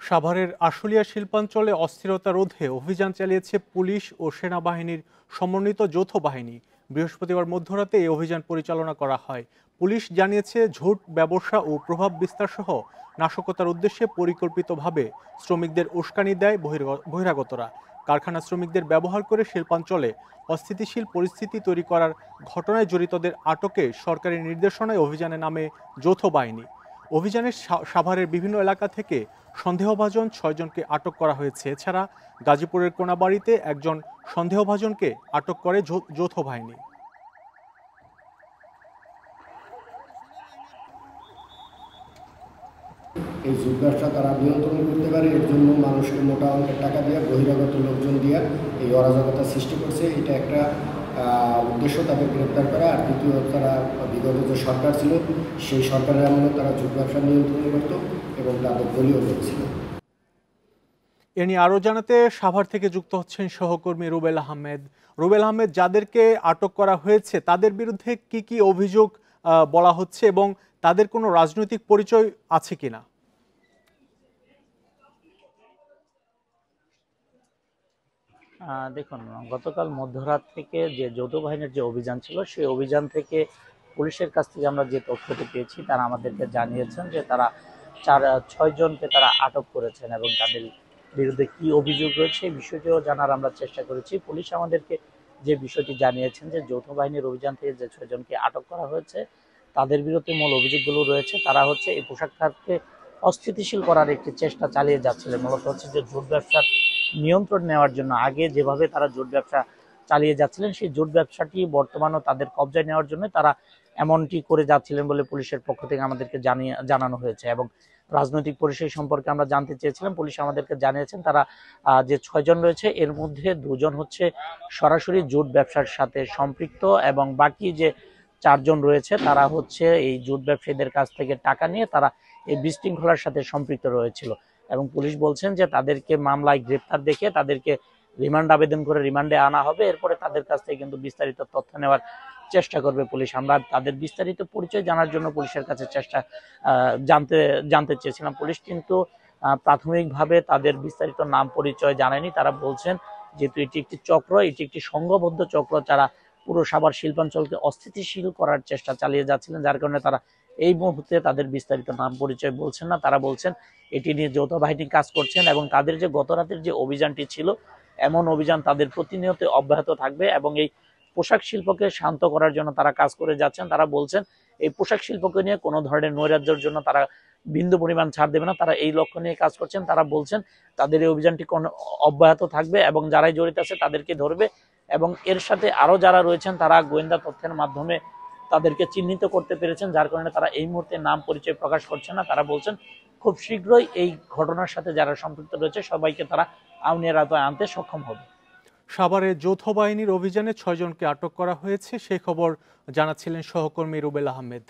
সাভারের আশুলিয়া শিল্পাঞ্চলে অস্থিরতা রোধে অভিযান চালিয়েছে পুলিশ ও সেনাবাহিনীর সমন্বিত যৌথ বাহিনী। বৃহস্পতিবার মধ্যরাতে এই অভিযান পরিচালনা করা হয়। পুলিশ জানিয়েছে, ঝুট ব্যবসা ও প্রভাব বিস্তার সহ নাশকতার উদ্দেশ্যে পরিকল্পিতভাবে শ্রমিকদের উস্কানি দেয় বহিরাগতরা। কারখানা শ্রমিকদের ব্যবহার করে শিল্পাঞ্চলে অস্থিতিশীল পরিস্থিতি তৈরি করার ঘটনায় জড়িতদের আটকে সরকারি নির্দেশনায় অভিযানে নামে যৌথ বাহিনী। অভিযানে সাভারের বিভিন্ন এলাকা থেকে সন্দেহভাজন ৬ জনকে আটক করা হয়েছে। এছাড়া গাজীপুরের কোনাবাড়িতে একজন সন্দেহভাজনকে আটক করে যৌথ বাহিনী। এই জুট ব্যবসা তারা নিয়ন্ত্রণ করতে পারে, এর জন্য মানুষকে মোটা অঙ্কের টাকা দিয়ে বহিরাগত লোকজন দিয়ে এই অরাজকতা সৃষ্টি করছে। এটা একটা উদ্দেশ্য তাদের গ্রেপ্তার করা। আর দ্বিতীয়, তারা বিগত যে সরকার ছিল সেই সরকারের আমলে তারা জুট ব্যবসা নিয়ন্ত্রণ করত এবং তাদের দলীয় লোক ছিল। এ নিয়ে আরও জানাতে সাভার থেকে যুক্ত হচ্ছেন সহকর্মী রুবেল আহমেদ। রুবেল আহমেদ, যাদেরকে আটক করা হয়েছে তাদের বিরুদ্ধে কি কি অভিযোগ বলা হচ্ছে এবং তাদের কোনো রাজনৈতিক পরিচয় আছে কিনা? দেখুন, গতকাল মধ্যরাত থেকে যে যৌথ বাহিনীর যে অভিযান ছিল সেই অভিযান থেকে পুলিশের কাছ থেকে আমরা যে তথ্যটি পেয়েছি তারা আমাদেরকে জানিয়েছেন যে তারা ৬ জনকে তারা আটক করেছেন এবং তাদের বিরুদ্ধে কি অভিযোগ রয়েছে এই বিষয়টিও জানার আমরা চেষ্টা করেছি। পুলিশ আমাদেরকে যে বিষয়টি জানিয়েছেন যে যৌথ বাহিনীর অভিযান থেকে যে ৬ জনকে আটক করা হয়েছে তাদের বিরুদ্ধে মূল অভিযোগগুলো রয়েছে। তারা হচ্ছে এই পোশাক খাতকে অস্থিতিশীল করার একটি চেষ্টা চালিয়ে যাচ্ছিলেন। মূলত হচ্ছে যে জুট ব্যবসার নিয়ন্ত্রণ নেওয়ার জন্য আগে যেভাবে তারা জুট ব্যবসা চালিয়ে যাচ্ছিলেন সেই জুট ব্যবসাটি বর্তমানেও তাদের কবজায় নেওয়ার জন্য তারা এমনটি করে যাচ্ছিলেন বলে পুলিশের পক্ষ থেকে আমাদেরকে জানানো হয়েছে। এবং রাজনৈতিক পরিচয় সম্পর্কে আমরা জানতে চেয়েছিলাম, পুলিশ আমাদেরকে জানিয়েছেন তারা যে ৬ জন রয়েছে এর মধ্যে ২ জন হচ্ছে সরাসরি জুট ব্যবসার সাথে সম্পৃক্ত এবং বাকি যে ৪ জন রয়েছে তারা হচ্ছে এই জুট ব্যবসায়ীদের কাছ থেকে টাকা নিয়ে তারা এই বিশৃঙ্খলার সাথে সম্পৃক্ত রয়েছিল। এবং পুলিশ বলছেন যে তাদেরকে মামলায় গ্রেপ্তার দেখে তাদেরকে রিমান্ড আবেদন করে রিমান্ডে আনা হবে। এরপরে তাদের কাছ থেকে কিন্তু বিস্তারিত তথ্য নেওয়ার চেষ্টা করবে পুলিশ। আমরা তাদের বিস্তারিত পরিচয় জানার জন্য পুলিশের কাছে জানতে চেয়েছিলাম। পুলিশ কিন্তু প্রাথমিকভাবে তাদের বিস্তারিত নাম পরিচয় জানায়নি। তারা বলছেন যেহেতু এটি একটি চক্র, এটি একটি সংঘবদ্ধ চক্র, যারা পুরো সাভার শিল্পাঞ্চলকে অস্থিতিশীল করার চেষ্টা চালিয়ে যাচ্ছিলেন, যার কারণে তারা এই মুহূর্তে তাদের বিস্তারিত নাম পরিচয় বলছেন না। তারা বলছেন এটি নিয়ে যৌথ বাহিনী কাজ করছেন এবং তাদের যে গত রাতের যে অভিযানটি ছিল এমন অভিযান তাদের প্রতিনিয়ত অব্যাহত থাকবে এবং এই পোশাক শিল্পকে শান্ত করার জন্য তারা কাজ করে যাচ্ছেন। তারা বলছেন এই পোশাক শিল্পকে নিয়ে কোনো ধরনের নৈরাজ্যের জন্য তারা বিন্দু পরিমাণ ছাড় দেবে না। তারা এই লক্ষ্য নিয়ে কাজ করছেন। তারা বলছেন তাদের এই অভিযানটি অব্যাহত থাকবে এবং যারাই জড়িত আছে তাদেরকে ধরবে এবং এর সাথে আরো যারা রয়েছেন তারা গোয়েন্দা তথ্যের মাধ্যমে তাদেরকে চিহ্নিত করতে পেরেছেন, যার কারণে তারা এই মুহূর্তে নাম পরিচয় প্রকাশ করছেন না। তারা বলছেন খুব শীঘ্রই এই ঘটনার সাথে যারা সম্পৃক্ত রয়েছে সবাইকে তারা আইনের আওতায় আনতে সক্ষম হবে। সাভারে যৌথ বাহিনীর অভিযানে ৬ জনকে আটক করা হয়েছে, সেই খবর জানাচ্ছিলেন সহকর্মী রুবেল আহমেদ।